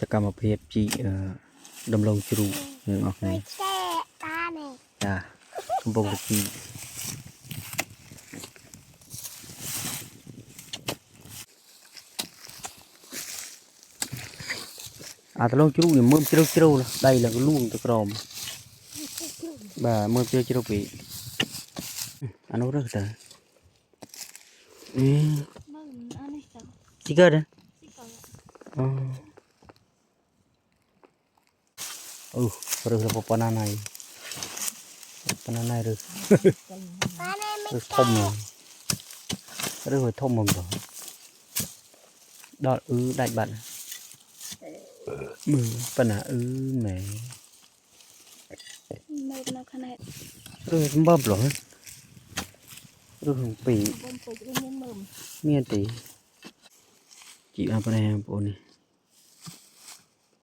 สกรรมเพศจีดำรงจรูเงินออกไงจ้าสมบูรณ์จีตะลงจรูเนี่ยมือจรูได้แล้วก็ลุ่งตะกรอมบ่ามือจรูปีอันนู้นเรื่องอะไรจิกเกอร์นะเรื่องอะไรปนานายหรือทอมเรื่องทอมมึงต่อดอดได้บัตรมือปัญหาแหมเรื่องบ้าหรอเรื่องปีเมียนตีจีอาปนัยปนนี่